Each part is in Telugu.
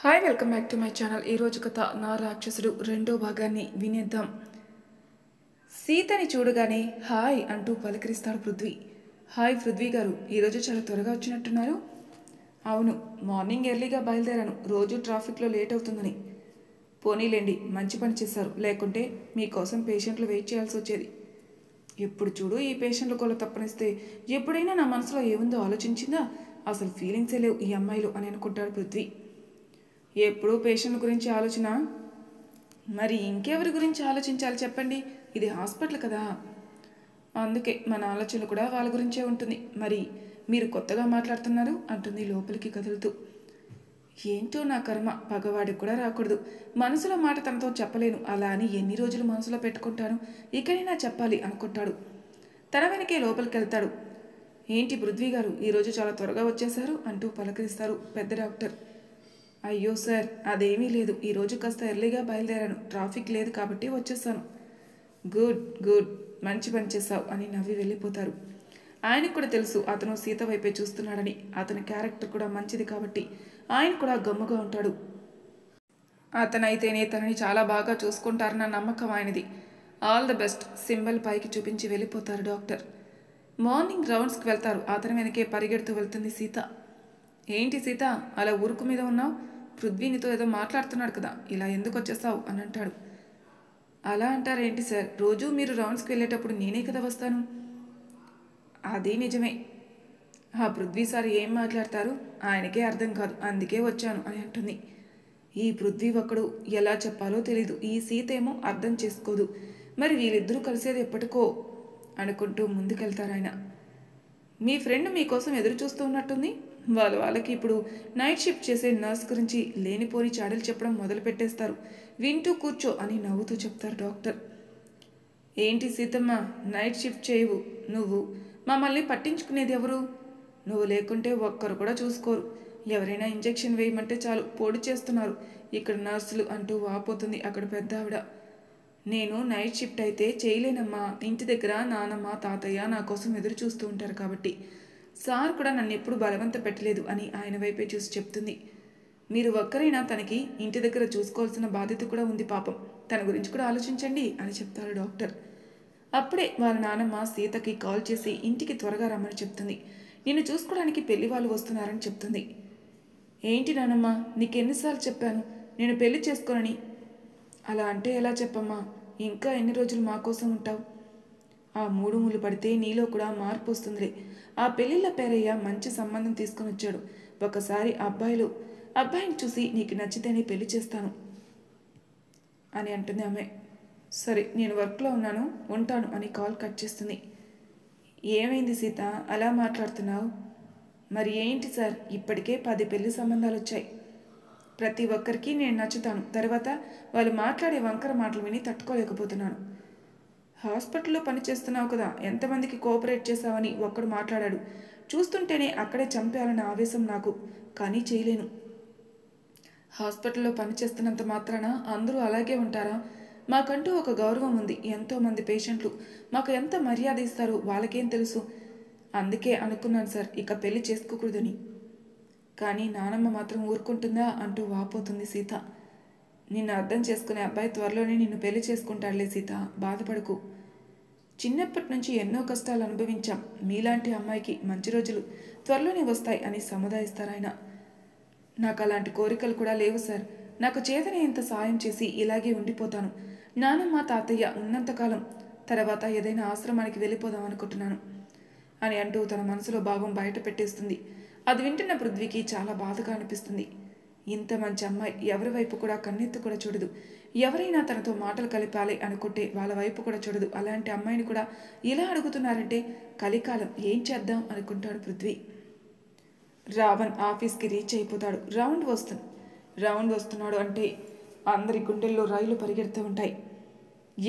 Hi welcome back to my channel. ఈరోజు కథ నా రాక్షసుడు రెండో భాగాన్ని వినేద్దాం. సీతని చూడగానే హాయ్ అంటూ పలకరిస్తాడు పృథ్వీ. హాయ్ పృథ్వీ గారు, ఈరోజు చాలా త్వరగా వచ్చినట్టున్నారు. అవును, మార్నింగ్ ఎర్లీగా బయలుదేరాను, రోజు ట్రాఫిక్లో లేట్ అవుతుందని. పోనీలేండి, మంచి పని చేశారు, లేకుంటే మీకోసం పేషెంట్లు వెయిట్ చేయాల్సి వచ్చేది. ఎప్పుడు చూడు ఈ పేషెంట్ల గోల తప్పనిస్తే ఎప్పుడైనా నా మనసులో ఏముందో ఆలోచించిందా? అసలు ఫీలింగ్సే లేవు ఈ అమ్మాయిలు అని అనుకుంటాడు పృథ్వీ. ఎప్పుడూ పేషెంట్ గురించి ఆలోచన, మరి ఇంకెవరి గురించి ఆలోచించాలి చెప్పండి, ఇది హాస్పిటల్ కదా. అందుకే మన ఆలోచన కూడా వాళ్ళ గురించే ఉంటుంది. మరి మీరు కొత్తగా మాట్లాడుతున్నారు అంటుంది లోపలికి కదులుతూ. ఏంటో నా కర్మ, పగవాడికి కూడా రాకూడదు. మనసులో మాట తనతో చెప్పలేను, అలా అని ఎన్ని రోజులు మనసులో పెట్టుకుంటాను, ఇకనైనా చెప్పాలి అనుకుంటాడు. తన వెనకే లోపలికి వెళ్తాడు. ఏంటి పృథ్వీ గారు, ఈరోజు చాలా త్వరగా వచ్చేశారు అంటూ పలకరిస్తారు పెద్ద డాక్టర్. అయ్యో సార్, అదేమీ లేదు, ఈరోజు కాస్త ఎర్లీగా బయలుదేరాను, ట్రాఫిక్ లేదు కాబట్టి వచ్చేసాను. గుడ్ గుడ్, మంచి పని చేశావు అని నవ్వి వెళ్ళిపోతారు. ఆయనకు కూడా తెలుసు అతను సీత వైపే చూస్తున్నాడని. అతని క్యారెక్టర్ కూడా మంచిది కాబట్టి ఆయన కూడా గమ్ముగా ఉంటాడు. అతనైతేనే తనని చాలా బాగా చూసుకుంటారన్న నమ్మకం ఆయనది. ఆల్ ద బెస్ట్ సింబల్ పైకి చూపించి వెళ్ళిపోతారు డాక్టర్. మార్నింగ్ రౌండ్స్కి వెళ్తారు. అతని వెనకే పరిగెడుతూ వెళ్తుంది సీత. ఏంటి సీత, అలా ఊరుకు మీద ఉన్నావు? పృథ్వీనితో ఏదో మాట్లాడుతున్నాడు కదా, ఇలా ఎందుకు వచ్చేస్తావు అని అంటాడు. అలా అంటారేంటి సార్, రోజు మీరు రౌండ్స్కి వెళ్ళేటప్పుడు నేనే కదా వస్తాను. అది నిజమే. ఆ పృథ్వీ సార్ ఏం మాట్లాడతారు ఆయనకే అర్థం కాదు, అందుకే వచ్చాను అని అంటుంది. ఈ పృథ్వీ ఒక్కడు ఎలా చెప్పాలో తెలీదు, ఈ సీత ఏమో అర్థం చేసుకోదు. మరి వీళ్ళిద్దరూ కలిసేది ఎప్పటికో అనుకుంటూ ముందుకెళ్తారాయన. మీ ఫ్రెండ్ మీకోసం ఎదురు చూస్తూ ఉన్నట్టుంది. వాళ్ళకి ఇప్పుడు నైట్ షిఫ్ట్ చేసే నర్స్ గురించి లేనిపోని చాడలు చెప్పడం మొదలు పెట్టేస్తారు. వింటూ కూర్చో అని నవ్వుతూ చెప్తారు డాక్టర్. ఏంటి సీతమ్మ, నైట్ షిఫ్ట్ చేయవు నువ్వు, మమ్మల్ని పట్టించుకునేది ఎవరు? నువ్వు లేకుంటే ఒక్కరు కూడా చూసుకోరు. ఎవరైనా ఇంజెక్షన్ వేయమంటే చాలు పొడి చేస్తున్నారు ఇక్కడ నర్సులు అంటూ వాపోతుంది అక్కడ పెద్ద ఆవిడ. నేను నైట్ షిఫ్ట్ అయితే చేయలేనమ్మా, ఇంటి దగ్గర నానమ్మ తాతయ్య నా కోసం ఎదురు చూస్తూ ఉంటారు కాబట్టి. సార్ కూడా నన్ను ఎప్పుడు బలవంత పెట్టలేదు అని ఆయన వైపే చూసి చెప్తుంది. మీరు ఒక్కరైనా తనకి ఇంటి దగ్గర చూసుకోవాల్సిన బాధ్యత కూడా ఉంది పాపం, తన గురించి కూడా ఆలోచించండి అని చెప్తారు డాక్టర్. అప్పుడే వాళ్ళ నానమ్మ సీతకి కాల్ చేసి ఇంటికి త్వరగా రమ్మని చెప్తుంది. నిన్ను చూసుకోవడానికి పెళ్లి వాళ్ళు వస్తున్నారని చెప్తుంది. ఏంటి నానమ్మ, నీకెన్నిసార్లు చెప్పాను నేను పెళ్లి చేసుకోనని. అలా అంటే ఎలా చెప్పమ్మా, ఇంకా ఎన్ని రోజులు మా కోసం ఉంటావు? ఆ మూడు ముళ్ళు పడితే నీలో కూడా మార్పు వస్తుందిలే. ఆ పెళ్ళిళ్ళ పేరయ్య మంచి సంబంధం తీసుకుని వచ్చాడు. ఒకసారి అబ్బాయిని చూసి నీకు నచ్చితేనే పెళ్లి చేస్తాను అని అంటుంది ఆమె. సరే, నేను వర్క్లో ఉన్నాను, ఉంటాను అని కాల్ కట్ చేస్తుంది. ఏమైంది సీత, అలా మాట్లాడుతున్నావు? మరి ఏంటి సార్, ఇప్పటికే 10 పెళ్లి సంబంధాలు వచ్చాయి. ప్రతి ఒక్కరికి నేను నచ్చుతాను, తర్వాత వాళ్ళు మాట్లాడే వంకర మాటలు విని తట్టుకోలేకపోతున్నాను. హాస్పిటల్లో పనిచేస్తున్నావు కదా, ఎంతమందికి కోఆపరేట్ చేశావని ఒక్కడు మాట్లాడాడు. చూస్తుంటేనే అక్కడే చంపేయాలన్న ఆవేశం నాకు, కానీ చేయలేను. హాస్పిటల్లో పనిచేస్తున్నంత మాత్రాన అందరూ అలాగే ఉంటారా? మాకంటూ ఒక గౌరవం ఉంది. ఎంతోమంది పేషెంట్లు మాకు ఎంత మర్యాద ఇస్తారో వాళ్ళకేం తెలుసు. అందుకే అనుకున్నాను సార్, ఇక పెళ్లి చేసుకోకూడదని. కానీ నానమ్మ మాత్రం ఊరుకుంటుందా అంటూ వాపోతుంది సీత. నిన్ను అర్థం చేసుకునే అబ్బాయి త్వరలోనే నిన్ను పెళ్లి చేసుకుంటాడులే సీత, బాధపడకు. చిన్నప్పటి నుంచి ఎన్నో కష్టాలు అనుభవించాం, మీలాంటి అమ్మాయికి మంచి రోజులు త్వరలోనే వస్తాయి అని సముదాయిస్తారాయన. నాకు అలాంటి కోరికలు కూడా లేవు సార్, నాకు చేతనే ఇంత సాయం చేసి ఇలాగే ఉండిపోతాను. నానమ్మ తాతయ్య ఉన్నంతకాలం, తర్వాత ఏదైనా ఆశ్రమానికి వెళ్ళిపోదాం అనుకుంటున్నాను అని అంటూ తన మనసులో భావం బయట పెట్టేస్తుంది. అది వింటున్న పృథ్వీకి చాలా బాధగా అనిపిస్తుంది. ఇంత మంచి అమ్మాయి ఎవరి వైపు కూడా కన్నెత్తి కూడా చూడదు. ఎవరైనా తనతో మాటలు కలిపాలి అనుకుంటే వాళ్ళ వైపు కూడా చూడదు. అలాంటి అమ్మాయిని కూడా ఇలా అడుగుతున్నారంటే కలికాలం, ఏం చేద్దాం అనుకుంటాడు పృథ్వీ. రావణ్ ఆఫీస్కి రీచ్ అయిపోతాడు. రౌండ్ వస్తున్నాడు అంటే అందరి గుండెల్లో రైలు పరిగెడుతూ ఉంటాయి.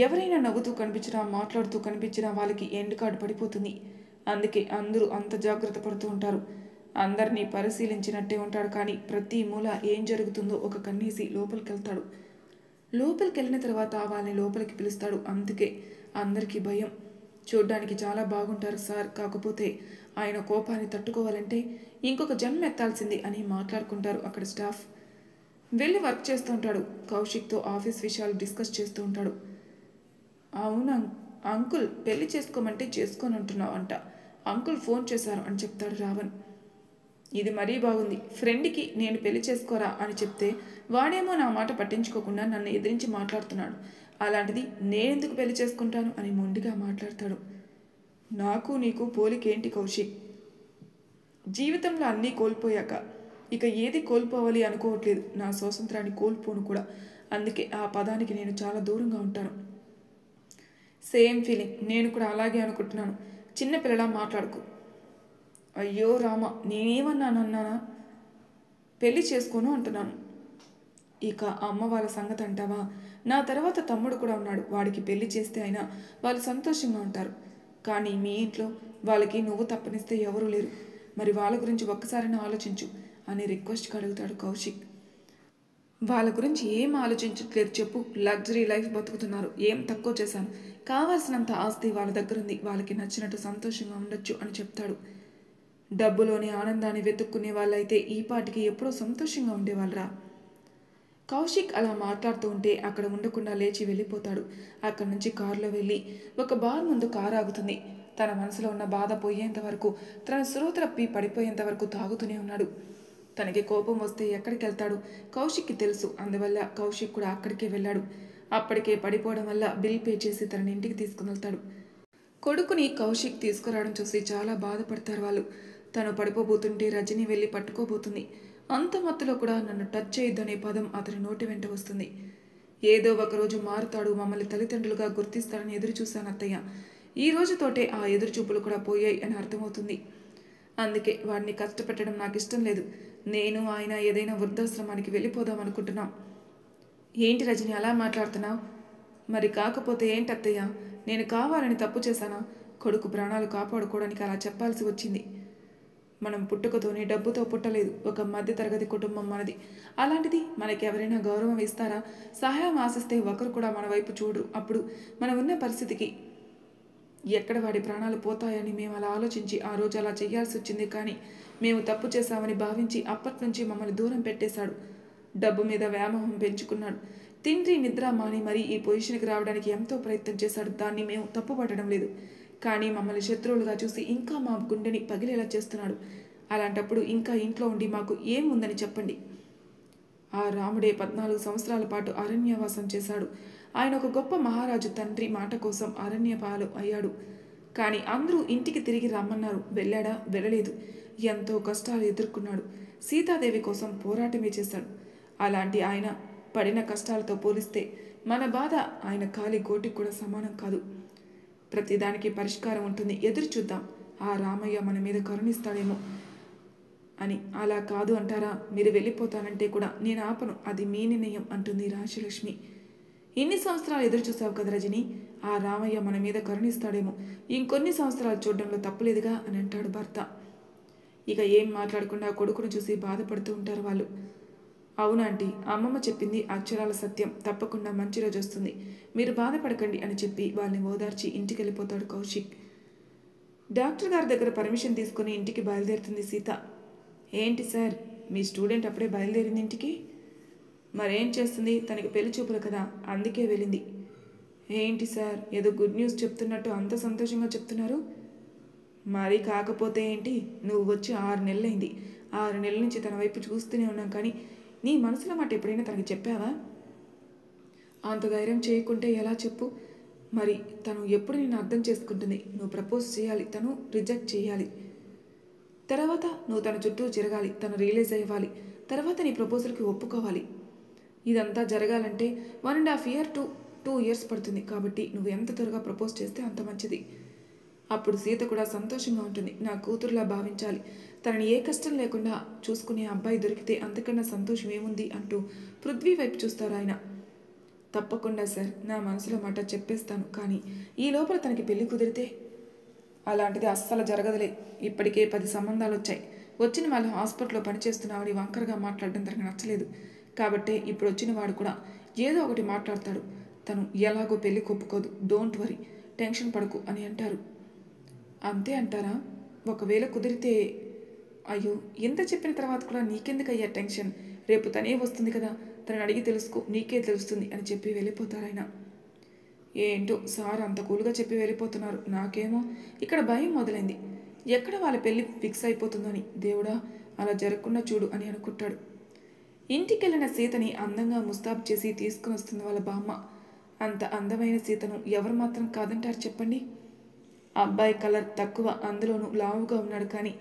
ఎవరైనా నవ్వుతూ కనిపించినా మాట్లాడుతూ కనిపించినా వాళ్ళకి ఎండ్ కార్డు పడిపోతుంది. అందుకే అందరూ అంత జాగ్రత్త పడుతూ ఉంటారు. అందరినీ పరిశీలించినట్టే ఉంటాడు, కానీ ప్రతి మూల ఏం జరుగుతుందో ఒక కన్నీసి లోపలికి వెళ్తాడు. లోపలికి వెళ్ళిన తర్వాత వాళ్ళని లోపలికి పిలుస్తాడు. అందుకే అందరికీ భయం. చూడ్డానికి చాలా బాగుంటారు సార్, కాకపోతే ఆయన కోపాన్ని తట్టుకోవాలంటే ఇంకొక జన్మ ఎత్తాల్సింది అని మాట్లాడుకుంటారు అక్కడ స్టాఫ్. వెళ్ళి వర్క్ చేస్తూ ఉంటాడు. కౌశిక్తో ఆఫీస్ విషయాలు డిస్కస్ చేస్తూ ఉంటాడు. అవును అంకుల్, పెళ్లి చేసుకోమంటే చేసుకొని అంటున్నావంట. అంకుల్ ఫోన్ చేశారు అని చెప్తాడు రావణ్. ఇది మరీ బాగుంది. ఫ్రెండ్కి నేను పెళ్లి చేసుకోరా అని చెప్తే వాడేమో నా మాట పట్టించుకోకుండా నన్ను ఎదిరించి మాట్లాడుతున్నాడు. అలాంటిది నేనెందుకు పెళ్లి చేసుకుంటాను అని మొండిగా మాట్లాడతాడు. నాకు నీకు పోలికేంటి కౌశిక్? జీవితంలో అన్నీ కోల్పోయాక ఇక ఏది కోల్పోవాలి అనుకోవట్లేదు. నా స్వాతంత్రాన్ని కోల్పోను కూడా. అందుకే ఆ పదానికి నేను చాలా దూరంగా ఉంటాను. Same feeling. నేను కూడా అలాగే అనుకుంటున్నాను. చిన్నపిల్లలా మాట్లాడుకు. అయ్యో రామ, నేనేమన్నానా? పెళ్లి చేసుకోను అంటున్నాను. ఇక అమ్మ వాళ్ళ సంగతి అంటావా? నా తర్వాత తమ్ముడు కూడా ఉన్నాడు. వాడికి పెళ్లి చేస్తే అయినా వాళ్ళు సంతోషంగా ఉంటారు. కానీ మీ ఇంట్లో వాళ్ళకి నువ్వు తప్పనిస్తే ఎవరూ లేరు. మరి వాళ్ళ గురించి ఒక్కసారైనా ఆలోచించు అని రిక్వెస్ట్గా అడుగుతాడు కౌశిక్. వాళ్ళ గురించి ఏం ఆలోచించట్లేదు చెప్పు. లగ్జరీ లైఫ్ బతుకుతున్నారు. ఏం తక్కువ చేశాను? కావాల్సినంత ఆస్తి వాళ్ళ దగ్గర ఉంది. వాళ్ళకి నచ్చినట్టు సంతోషంగా ఉండొచ్చు అని చెప్తాడు. డబ్బులోని ఆనందాన్ని వెతుక్కునే వాళ్ళైతే ఈ పాటికి ఎప్పుడో సంతోషంగా ఉండేవాళ్ళరా. కౌశిక్ అలా మాట్లాడుతూ ఉంటే అక్కడ ఉండకుండా లేచి వెళ్ళిపోతాడు. అక్కడి నుంచి కారులో వెళ్ళి ఒక బార్ ముందు కారు ఆగుతుంది. తన మనసులో ఉన్న బాధ పోయేంత వరకు, తన స్పృహ తప్పి పడిపోయేంత వరకు తాగుతూనే ఉన్నాడు. తనకి కోపం వస్తే ఎక్కడికి వెళ్తాడు కౌశిక్కి తెలుసు. అందువల్ల కౌశిక్ కూడా అక్కడికే వెళ్ళాడు. అప్పటికే పడిపోవడం వల్ల బిల్ పే చేసి తనని ఇంటికి తీసుకుని వెళ్తాడు. కొడుకుని కౌశిక్ తీసుకురావడం చూసి చాలా బాధపడతారు వాళ్ళు. తను పడిపోబోతుంటే రజని వెళ్ళి పట్టుకోబోతుంది. అంత మత్తులో కూడా నన్ను టచ్ చేయొద్దనే పదం అతని నోటి వెంట వస్తుంది. ఏదో ఒకరోజు మారుతాడు, మమ్మల్ని తల్లిదండ్రులుగా గుర్తిస్తాడని ఎదురు చూశాను అత్తయ్య. ఈ రోజుతోటే ఆ ఎదురు చూపులు కూడా పోయాయి అని అర్థమవుతుంది. అందుకే వాడిని కష్టపెట్టడం నాకు ఇష్టం లేదు. నేను ఆయన ఏదైనా వృద్ధాశ్రమానికి వెళ్ళిపోదాం అనుకుంటున్నాం. ఏంటి రజని అలా మాట్లాడుతున్నావు? మరి కాకపోతే ఏంటత్తయ్య? నేను కావాలని తప్పు చేశానా? కొడుకు ప్రాణాలు కాపాడుకోవడానికి అలా చెప్పాల్సి వచ్చింది. మనం పుట్టుకతోనే డబ్బుతో పుట్టలేదు. ఒక మధ్యతరగతి కుటుంబం మనది. అలాంటిది మనకి ఎవరైనా గౌరవం ఇస్తారా? సహాయం ఆశిస్తే ఒకరు కూడా మన వైపు చూడరు. అప్పుడు మనం ఉన్న పరిస్థితికి ఎక్కడ వాడి ప్రాణాలు పోతాయని మేము అలా ఆలోచించి ఆ రోజు అలా చేయాల్సి వచ్చింది. కానీ మేము తప్పు చేశామని భావించి అప్పటి నుంచి మమ్మల్ని దూరం పెట్టేశాడు. డబ్బు మీద వ్యామోహం పెంచుకున్నాడు. తిండి నిద్ర మాని మరీ ఈ పొజిషన్కి రావడానికి ఎంతో ప్రయత్నం చేశాడు. దాన్ని మేము తప్పుపట్టడం లేదు. కానీ మమ్మల్ని శత్రువులుగా చూసి ఇంకా మా గుండెని పగిలేలా చేస్తున్నాడు. అలాంటప్పుడు ఇంకా ఇంట్లో ఉండి మాకు ఏం ఉందని చెప్పండి. ఆ రాముడే 14 సంవత్సరాల పాటు అరణ్యవాసం చేశాడు. ఆయన ఒక గొప్ప మహారాజు తండ్రి మాట కోసం అరణ్యపాలు అయ్యాడు. కానీ అందరూ ఇంటికి తిరిగి రమ్మన్నారు. వెళ్ళాడా? వెళ్ళలేదు. ఎంతో కష్టాలు ఎదుర్కొన్నాడు. సీతాదేవి కోసం పోరాటమే చేశాడు. అలాంటి ఆయన పడిన కష్టాలతో పోలిస్తే మన బాధ ఆయన కాలి గోటికి కూడా సమానం కాదు. ప్రతిదానికి పరిష్కారం ఉంటుంది. ఎదురు చూద్దాం. ఆ రామయ్య మన మీద కరుణిస్తాడేమో అని. అలా కాదు అంటారా? మీరు వెళ్ళిపోతానంటే కూడా నేను ఆపను. అది మీ నిర్ణయం అంటుంది రాజలక్ష్మి. ఇన్ని సంవత్సరాలు ఎదురు చూసావు కదా రజని. ఆ రామయ్య మన మీద కరుణిస్తాడేమో. ఇంకొన్ని సంవత్సరాలు చూడడంలో తప్పులేదుగా అని అంటాడు భర్త. ఇక ఏం మాట్లాడకుండా కొడుకును చూసి బాధపడుతూ ఉంటారు వాళ్ళు. అవునాంటీ, అమ్మమ్మ చెప్పింది అక్షరాల సత్యం. తప్పకుండా మంచి రోజు వస్తుంది. మీరు బాధపడకండి అని చెప్పి వాళ్ళని ఓదార్చి ఇంటికి వెళ్ళిపోతాడు కౌశిక్. డాక్టర్ గారి దగ్గర పర్మిషన్ తీసుకుని ఇంటికి బయలుదేరుతుంది సీత. ఏంటి సార్, మీ స్టూడెంట్ అప్పుడే బయలుదేరింది ఇంటికి? మరేం చేస్తుంది? తనకి పెళ్లి చూపులు కదా, అందుకే వెళ్ళింది. ఏంటి సార్, ఏదో గుడ్ న్యూస్ చెప్తున్నట్టు అంత సంతోషంగా చెప్తున్నారు? మరి కాకపోతే ఏంటి? నువ్వు వచ్చి 6 నెలలైంది. 6 నెలల నుంచి తన వైపు చూస్తూనే ఉన్నాం. కానీ నీ మనసులో మాట ఎప్పుడైనా తనకి చెప్పావా? అంత ధైర్యం చేయకుంటే ఎలా చెప్పు? మరి తను ఎప్పుడు నిన్ను అర్థం చేసుకుంటుంది? నువ్వు ప్రపోజ్ చేయాలి, తను రిజెక్ట్ చేయాలి. తర్వాత నువ్వు తన చుట్టూ తిరగాలి, తను రియలైజ్ అవ్వాలి. తర్వాత నీ ప్రపోజల్కి ఒప్పుకోవాలి. ఇదంతా జరగాలంటే 1.5 year to 2 years పడుతుంది. కాబట్టి నువ్వు ఎంత త్వరగా ప్రపోజ్ చేస్తే అంత మంచిది. అప్పుడు సీత కూడా సంతోషంగా ఉంటుంది. నా కూతురులా భావించాలి. తనని ఏ కష్టం లేకుండా చూసుకునే అబ్బాయి దొరికితే అంతకన్నా సంతోషం ఏముంది అంటూ పృథ్వీ వైపు చూస్తారు ఆయన. తప్పకుండా సార్, నా మనసులో మాట చెప్పేస్తాను. కానీ ఈ లోపల తనకి పెళ్లి కుదిరితే? అలాంటిది అస్సలు జరగదులే. ఇప్పటికే 10 సంబంధాలు వచ్చాయి. వచ్చిన వాళ్ళు హాస్పిటల్లో పనిచేస్తున్నామని వంకరగా మాట్లాడడం తనకు నచ్చలేదు. కాబట్టే ఇప్పుడు వచ్చిన వాడు కూడా ఏదో ఒకటి మాట్లాడతాడు. తను ఎలాగో పెళ్లి కొప్పుకోదు. డోంట్ వరీ, టెన్షన్ పడకు అని అంటారు. అంతే అంటారా? ఒకవేళ కుదిరితే? అయ్యో, ఎంత చెప్పిన తర్వాత కూడా నీకెందుకయ్యా టెన్షన్? రేపు తనే వస్తుంది కదా, తనని అడిగి తెలుసుకో, నీకే తెలుస్తుంది అని చెప్పి వెళ్ళిపోతారు ఆయన. ఏంటో సార్ అంత కూలుగా చెప్పి వెళ్ళిపోతున్నారు. నాకేమో ఇక్కడ భయం మొదలైంది. ఎక్కడ వాళ్ళ పెళ్ళి ఫిక్స్ అయిపోతుందని. దేవుడా అలా జరగకుండా చూడు అని అనుకుంటాడు. ఇంటికెళ్ళిన సీతని అందంగా ముస్తాబు చేసి తీసుకుని వస్తుంది వాళ్ళ బామ్మ. అంత అందమైన సీతను ఎవరు మాత్రం కాదంటారు చెప్పండి. అబ్బాయి కలర్ తక్కువ, అందులోనూ లావుగా ఉన్నాడు, కానీ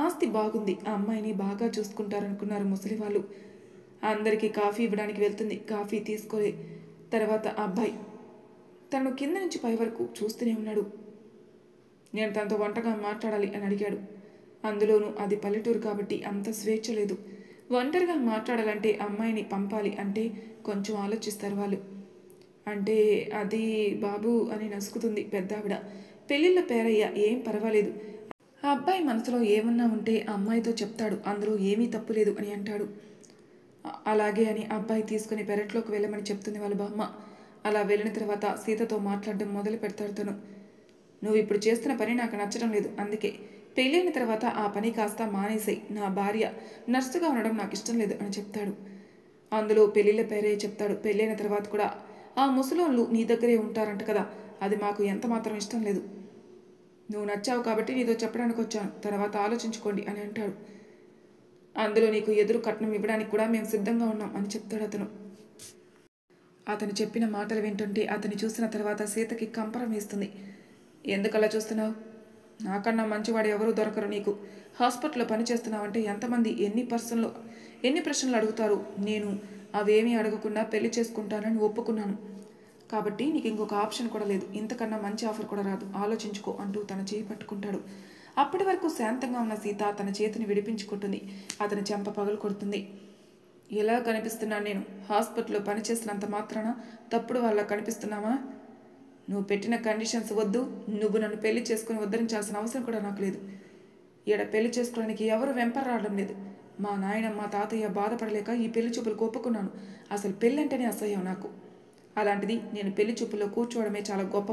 ఆస్తి బాగుంది. ఆ అమ్మాయిని బాగా చూసుకుంటారనుకున్నారు ముసలి వాళ్ళు. అందరికీ కాఫీ ఇవ్వడానికి వెళ్తుంది. కాఫీ తీసుకోలే తర్వాత అబ్బాయి తనను కింద నుంచి పై వరకు చూస్తూనే ఉన్నాడు. నేను తనతో వంటగా మాట్లాడాలి అని అడిగాడు. అందులోనూ అది పల్లెటూరు కాబట్టి అంత స్వేచ్ఛ లేదు. ఒంటరిగా మాట్లాడాలంటే అమ్మాయిని పంపాలి అంటే కొంచెం ఆలోచిస్తారు వాళ్ళు. అంటే అది బాబు అని నసుకుతుంది పెద్దావిడ. పెళ్ళిళ్ళ పేరయ్య, ఏం పర్వాలేదు. ఆ అబ్బాయి మనసులో ఏమన్నా ఉంటే అమ్మాయితో చెప్తాడు, అందులో ఏమీ తప్పు లేదు అని అంటాడు. అలాగే అని అబ్బాయి తీసుకుని పెరట్లోకి వెళ్ళమని చెప్తుంది వాళ్ళ బామ్మ. అలా వెళ్ళిన తర్వాత సీతతో మాట్లాడడం మొదలు పెడతాడు తను. నువ్వు ఇప్పుడు చేస్తున్న పని నాకు నచ్చడం లేదు, అందుకే పెళ్ళైన తర్వాత ఆ పని కాస్త మానేసాయి. నా భార్య నర్సుగా ఉండడం నాకు ఇష్టం లేదు అని చెప్తాడు. అందులో పెళ్ళిళ్ళ పేరే చెప్తాడు. పెళ్ళైన తర్వాత కూడా ఆ ముసలోళ్ళు నీ దగ్గరే ఉంటారంట కదా, అది మాకు ఎంత మాత్రం ఇష్టం లేదు. నువ్వు నచ్చావు కాబట్టి నీతో చెప్పడానికి వచ్చాను, తర్వాత ఆలోచించుకోండి అని అంటాడు. అందులో నీకు ఎదురు కట్నం ఇవ్వడానికి కూడా మేము సిద్ధంగా ఉన్నాం అని చెప్తాడు అతను. అతను చెప్పిన మాటలు వింటుంటే అతన్ని చూసిన తర్వాత సీతకి కంపరం వేస్తుంది. ఎందుకలా చూస్తున్నావు? నాకన్నా మంచివాడు ఎవరూ దొరకరు నీకు. హాస్పిటల్లో పనిచేస్తున్నావంటే ఎంతమంది ఎన్ని ప్రశ్నలు అడుగుతారు. నేను అవేమీ అడగకుండా పెళ్లి చేసుకుంటానని ఒప్పుకున్నాను కాబట్టి నీకు ఇంకొక ఆప్షన్ కూడా లేదు. ఇంతకన్నా మంచి ఆఫర్ కూడా రాదు, ఆలోచించుకో అంటూ తన చేయి పట్టుకుంటాడు. అప్పటి వరకు శాంతంగా ఉన్న సీత తన చేతిని విడిపించుకుంటుంది. అతని చెంప పగలు కొడుతుంది. ఎలా కనిపిస్తున్నాను నేను? హాస్పిటల్లో పనిచేస్తున్నంత మాత్రాన తప్పుడు వాళ్ళ కనిపిస్తున్నామా? నువ్వు పెట్టిన కండిషన్స్ వద్దు. నువ్వు నన్ను పెళ్లి చేసుకుని ఉద్ధరించాల్సిన అవసరం కూడా నాకు లేదు. ఈడ పెళ్లి చేసుకోవడానికి ఎవరు వెంపర్ రావడం లేదు. మా నాయన మా తాతయ్య బాధపడలేక ఈ పెళ్లి చూపులకు ఒప్పుకున్నాను. అసలు పెళ్ళంటేనే అసహ్యం నాకు. అలాంటిది నేను పెళ్లి చూపుల్లో కూర్చోవడమే చాలా గొప్ప.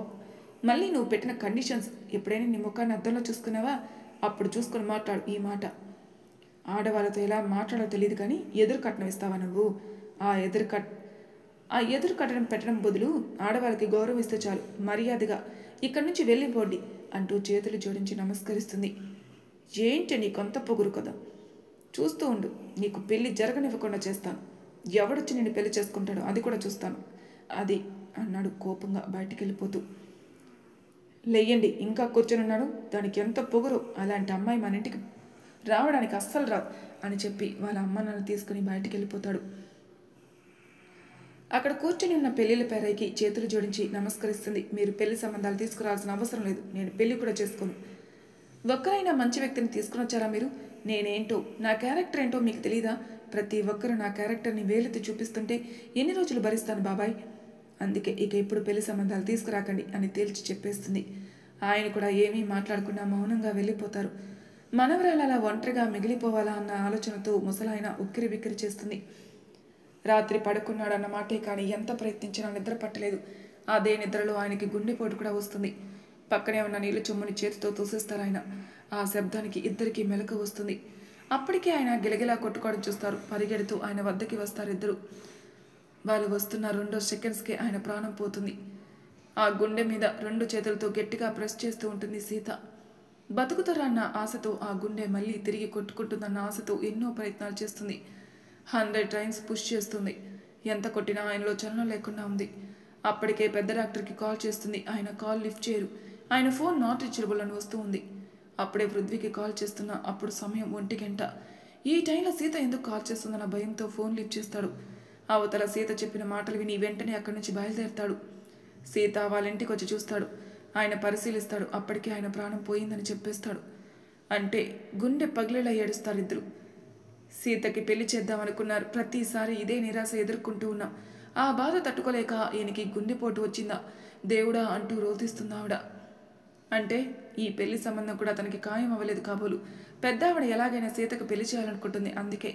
మళ్ళీ నువ్వు పెట్టిన కండిషన్స్ ఎప్పుడైనా నీ ముఖాన్ని అద్దంలో చూసుకున్నావా? అప్పుడు చూసుకుని మాట్లాడు ఈ మాట. ఆడవాళ్ళతో ఎలా మాట్లాడో తెలియదు కానీ ఎదురు కట్నం ఇస్తావా నువ్వు? ఆ ఎదురు కట్టడం పెట్టడం బదులు ఆడవాళ్ళకి గౌరవం ఇస్తే చాలు. మర్యాదగా ఇక్కడి నుంచి వెళ్ళిపోండి అంటూ చేతులు జోడించి నమస్కరిస్తుంది. ఏంటి నీ కొంత పొగురు కదా, చూస్తూ ఉండు, నీకు పెళ్లి జరగనివ్వకుండా చేస్తాను. ఎవడొచ్చి నేను పెళ్లి చేసుకుంటాడో అది కూడా చూస్తాను అది అన్నాడు కోపంగా బయటికి వెళ్ళిపోతూ. లేయండి, ఇంకా కూర్చొనున్నాడు, దానికి ఎంత పొగురు. అలాంటి అమ్మాయి మన ఇంటికి రావడానికి అస్సలు రాదు అని చెప్పి వాళ్ళ అమ్మ నాన్న తీసుకుని బయటికి వెళ్ళిపోతాడు. అక్కడ కూర్చొని ఉన్న పెళ్లిళ్ళ పేరైకి చేతులు జోడించి నమస్కరిస్తుంది. మీరు పెళ్లి సంబంధాలు తీసుకురావాల్సిన అవసరం లేదు. నేను పెళ్లి కూడా చేసుకోను. ఒక్కరైనా మంచి వ్యక్తిని తీసుకుని వచ్చారా మీరు? నేనేంటో, నా క్యారెక్టర్ ఏంటో మీకు తెలీదా? ప్రతి ఒక్కరూ నా క్యారెక్టర్ని వేలెత్తి చూపిస్తుంటే ఎన్ని రోజులు భరిస్తాను బాబాయ్? అందుకే ఇక ఇప్పుడు పెళ్లి సంబంధాలు తీసుకురాకండి అని తేల్చి చెప్పేస్తుంది. ఆయన కూడా ఏమీ మాట్లాడకుండా మౌనంగా వెళ్ళిపోతారు. మనవరాలు అలా ఒంటరిగా మిగిలిపోవాలా అన్న ఆలోచనతో ముసలాయన ఉక్కిరి బిక్కిరి చేస్తుంది. రాత్రి పడుకున్నాడన్న మాటే కానీ ఎంత ప్రయత్నించినా నిద్ర పట్టలేదు. అదే నిద్రలో ఆయనకి గుండెపోటు కూడా వస్తుంది. పక్కనే ఉన్న నీళ్లు చొమ్ముని చేతితో తోసేస్తారు ఆయన. ఆ శబ్దానికి ఇద్దరికి మెలకు వస్తుంది. అప్పటికే ఆయన గిలగిలా కొట్టుకోవడం చూస్తారు. పరిగెడుతూ ఆయన వద్దకి వస్తారు ఇద్దరు. వాళ్ళు వస్తున్న 2 సెకండ్స్కే ఆయన ప్రాణం పోతుంది. ఆ గుండె మీద 2 చేతులతో గట్టిగా ప్రెస్ చేస్తూ ఉంటుంది సీత. బతుకుతారన్న ఆశతో ఆ గుండె మళ్ళీ తిరిగి కొట్టుకుంటుందన్న ఆశతో ఎన్నో ప్రయత్నాలు చేస్తుంది. 100 టైమ్స్ పుష్ చేస్తుంది. ఎంత కొట్టినా ఆయనలో చలనం లేకుండా ఉంది. అప్పటికే పెద్ద డాక్టర్కి కాల్ చేస్తుంది. ఆయన కాల్ లిఫ్ట్ చేయరు. ఆయన ఫోన్ నాట్ రీచబుల్ అని వస్తూ ఉంది. అప్పుడే పృథ్వీకి కాల్ చేస్తున్నా. అప్పుడు సమయం 1 గంట. ఈ టైంలో సీత ఎందుకు కాల్ చేస్తుందన్న భయంతో ఫోన్ లిఫ్ట్ చేస్తాడు. అవతల సీత చెప్పిన మాటలు విని వెంటనే అక్కడి నుంచి బయలుదేరతాడు. సీత వాళ్ళ ఇంటికి వచ్చి చూస్తాడు. ఆయన పరిశీలిస్తాడు. అప్పటికే ఆయన ప్రాణం పోయిందని చెప్పేస్తాడు. అంటే గుండె పగిలేలా ఏడుస్తారు ఇద్దరు. సీతకి పెళ్లి చేద్దామనుకున్నారు. ప్రతిసారి ఇదే నిరాశ ఎదుర్కొంటూ ఉన్నాం. ఆ బాధ తట్టుకోలేక ఈయనకి గుండెపోటు వచ్చిందా దేవుడా అంటూ రోధిస్తుంది ఆవిడ. అంటే ఈ పెళ్లి సంబంధం కూడా తనకి ఖాయం అవ్వలేదు కాబోలు. పెద్దావిడ ఎలాగైనా సీతకు పెళ్లి చేయాలనుకుంటుంది. అందుకే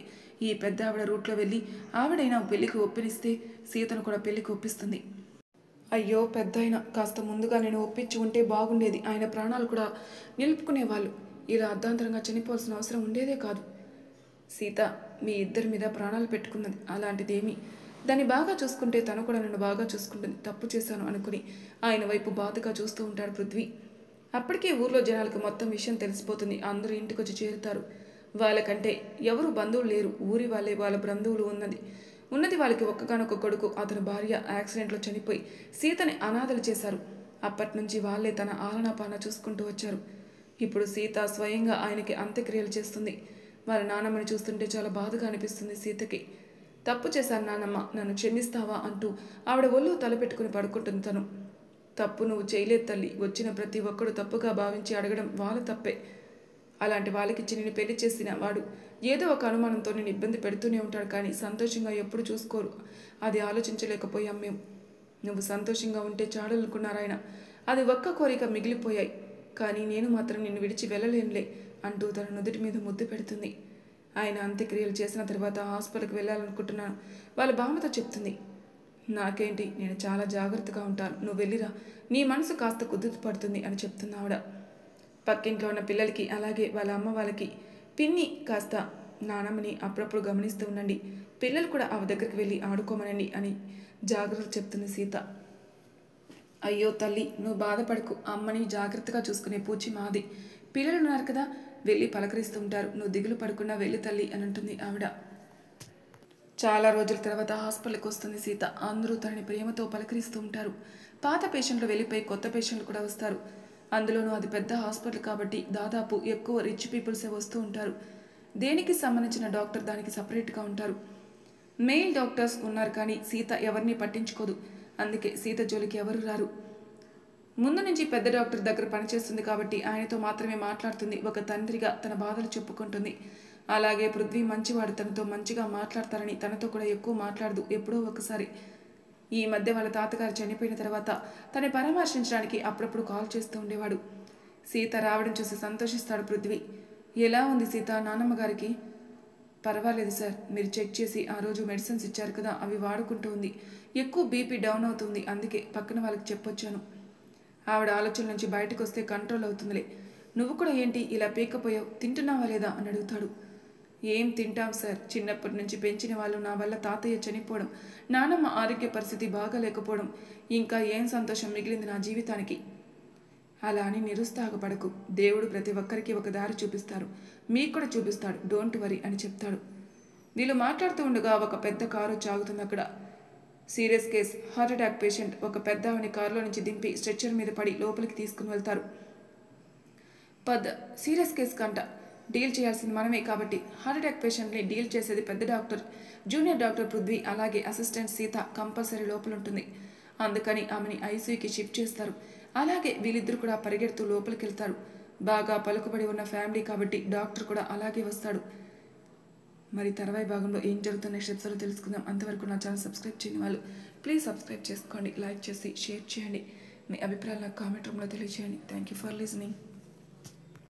ఈ పెద్దావిడ రూట్లో వెళ్ళి ఆవిడైనా పెళ్లికి ఒప్పినిస్తే సీతను కూడా పెళ్లికి ఒప్పిస్తుంది. అయ్యో పెద్దాయన, కాస్త ముందుగా నేను ఒప్పించి ఉంటే బాగుండేది. ఆయన ప్రాణాలు కూడా నిలుపుకునేవాళ్ళు. ఇలా అర్ధాంతరంగా చనిపోవాల్సిన అవసరం ఉండేదే కాదు. సీత మీ ఇద్దరి మీద ప్రాణాలు పెట్టుకున్నది, అలాంటిదేమీ. దాన్ని బాగా చూసుకుంటే తను కూడా నన్ను బాగా చూసుకుంటుంది. తప్పు చేశాను అనుకుని ఆయన వైపు బాధగా చూస్తూ ఉంటాడు పృథ్వీ. అప్పటికే ఊర్లో జనాలకు మొత్తం విషయం తెలిసిపోతుంది. అందరూ ఇంటికొచ్చి చేరుతారు. వాళ్ళకంటే ఎవరు బంధువులు లేరు. ఊరి వాళ్ళే వాళ్ళ బంధువులు ఉన్నది వాళ్ళకి ఒక్కగానొక్క కొడుకు. అతని భార్య యాక్సిడెంట్లో చనిపోయి సీతని అనాథలు చేశారు. అప్పటి నుంచి వాళ్ళే తన ఆలనాపాన చూసుకుంటూ వచ్చారు. ఇప్పుడు సీత స్వయంగా ఆయనకి అంత్యక్రియలు చేస్తుంది. వాళ్ళ నానమ్మని చూస్తుంటే చాలా బాధగా అనిపిస్తుంది సీతకి. తప్పు చేశాను నానమ్మ, నన్ను క్షమిస్తావా అంటూ ఆవిడ ఒళ్ళు తలపెట్టుకుని పడుకుంటుంది తను. తప్పు నువ్వు చేయలేదు తల్లి. వచ్చిన ప్రతి ఒక్కడు తప్పుగా భావించి అడగడం వాళ్ళ తప్పే. అలాంటి వాళ్ళకిచ్చి నేను పెళ్లి చేసిన వాడు ఏదో ఒక అనుమానంతో నేను ఇబ్బంది పెడుతూనే ఉంటాడు, కానీ సంతోషంగా ఎప్పుడు చూసుకోరు. అది ఆలోచించలేకపోయాం మేము. నువ్వు సంతోషంగా ఉంటే చాలనుకున్నారాయన. అది ఒక్క కోరిక మిగిలిపోయాయి. కానీ నేను మాత్రం నిన్ను విడిచి వెళ్ళలేనులే అంటూ తన నుదుటి మీద ముద్దు పెడుతుంది. ఆయన అంత్యక్రియలు చేసిన తర్వాత హాస్పిటల్కి వెళ్ళాలనుకుంటున్నాను వాళ్ళ బామ్మతో చెప్తుంది. నాకేంటి, నేను చాలా జాగ్రత్తగా ఉంటాను, నువ్వు వెళ్ళిరా, నీ మనసు కాస్త కుదుట పడుతుంది అని చెప్తుంది ఆవిడ. పక్కింట్లో ఉన్న పిల్లలకి అలాగే వాళ్ళ అమ్మ వాళ్ళకి పిన్ని కాస్త నానమ్మని అప్పుడప్పుడు గమనిస్తూ ఉండండి, పిల్లలు కూడా ఆమె దగ్గరికి వెళ్ళి ఆడుకోమనండి అని జాగ్రత్త చెప్తుంది సీత. అయ్యో తల్లి, నువ్వు బాధపడకు, అమ్మని జాగ్రత్తగా చూసుకునే పూచి మాది. పిల్లలు ఉన్నారు కదా, వెళ్ళి పలకరిస్తూ ఉంటారు, నువ్వు దిగులు పడకుండా వెళ్ళి తల్లి అని అంటుంది ఆవిడ. చాలా రోజుల తర్వాత హాస్పిటల్కి వస్తుంది సీత. అందరూ తనని ప్రేమతో పలకరిస్తూ ఉంటారు. పాత పేషెంట్లు వెళ్ళిపోయి కొత్త పేషెంట్లు కూడా వస్తారు. అందులోనూ అది పెద్ద హాస్పిటల్ కాబట్టి దాదాపు ఎక్కువ రిచ్ పీపుల్సే వస్తూ ఉంటారు. దేనికి సంబంధించిన డాక్టర్ దానికి సపరేట్గా ఉంటారు. మెయిల్ డాక్టర్స్ ఉన్నారు, కానీ సీత ఎవరిని పట్టించుకోదు. అందుకే సీత జోలికి ఎవరు రారు. ముందు నుంచి పెద్ద డాక్టర్ దగ్గర పనిచేస్తుంది కాబట్టి ఆయనతో మాత్రమే మాట్లాడుతుంది. ఒక తండ్రిగా తన బాధలు చెప్పుకుంటుంది. అలాగే పృథ్వీ మంచివాడు, తనతో మంచిగా మాట్లాడతారని తనతో కూడా ఎక్కువ మాట్లాడదు. ఎప్పుడో ఒకసారి. ఈ మధ్య వాళ్ళ తాతగారు చనిపోయిన తర్వాత తనని పరామర్శించడానికి అప్పుడప్పుడు కాల్ చేస్తూ ఉండేవాడు. సీత రావడం చూసి సంతోషిస్తాడు పృథ్వీ. ఎలా ఉంది సీత నానమ్మ గారికి? పర్వాలేదు సార్, మీరు చెక్ చేసి ఆ రోజు మెడిసిన్స్ ఇచ్చారు కదా, అవి వాడుకుంటూ ఉంది. ఎక్కువ బీపీ డౌన్ అవుతుంది, అందుకే పక్కన వాళ్ళకి చెప్పొచ్చాను. ఆవిడ ఆలోచన నుంచి బయటకు వస్తే కంట్రోల్ అవుతుందిలే. నువ్వు కూడా ఏంటి ఇలా పీకపోయావు, తింటున్నావా లేదా అని అడుగుతాడు. ఏం తింటాం సార్, చిన్నప్పటి నుంచి పెంచిన వాళ్ళు, నా వల్ల తాతయ్య చనిపోవడం, నానమ్మ ఆరోగ్య పరిస్థితి బాగాలేకపోవడం, ఇంకా ఏం సంతోషం మిగిలింది నా జీవితానికి? అలా అని నిరుత్సాహపడకు, దేవుడు ప్రతి ఒక్కరికి ఒక దారి చూపిస్తారు, మీకు కూడా చూపిస్తాడు, డోంట్ వరీ అని చెప్తాడు. వీళ్ళు మాట్లాడుతూ ఉండగా ఒక పెద్ద కారు చాగుతుంది అక్కడ. Serious case, heart attack patient. ఒక పెద్ద ఆవిని కారులో నుంచి దింపి స్ట్రెచ్చర్ మీద పడి లోపలికి తీసుకుని వెళ్తారు. సీరియస్ కేసు కంట డీల్ చేయాల్సింది మనమే కాబట్టి హార్ట్ అటాక్ పేషెంట్ని డీల్ చేసేది పెద్ద డాక్టర్, జూనియర్ డాక్టర్ పృథ్వీ, అలాగే అసిస్టెంట్ సీత కంపల్సరీ లోపల ఉంటుంది. అందుకని ఆమెని ఐసీయూకి షిఫ్ట్ చేస్తారు. అలాగే వీళ్ళిద్దరు కూడా పరిగెడుతూ లోపలికి వెళ్తారు. బాగా పలుకుబడి ఉన్న ఫ్యామిలీ కాబట్టి డాక్టర్ కూడా అలాగే వస్తాడు. మరి తర్వాయి భాగంలో ఏం జరుగుతున్న నెక్స్ట్ ఎపిసోడ్లో తెలుసుకుందాం. అంతవరకు నా ఛానల్ సబ్స్క్రైబ్ చేయని వాళ్ళు ప్లీజ్ సబ్స్క్రైబ్ చేసుకోండి, లైక్ చేసి షేర్ చేయండి. మీ అభిప్రాయాలు నాకు కామెంట్ రూమ్లో తెలియజేయండి. Thank you for listening.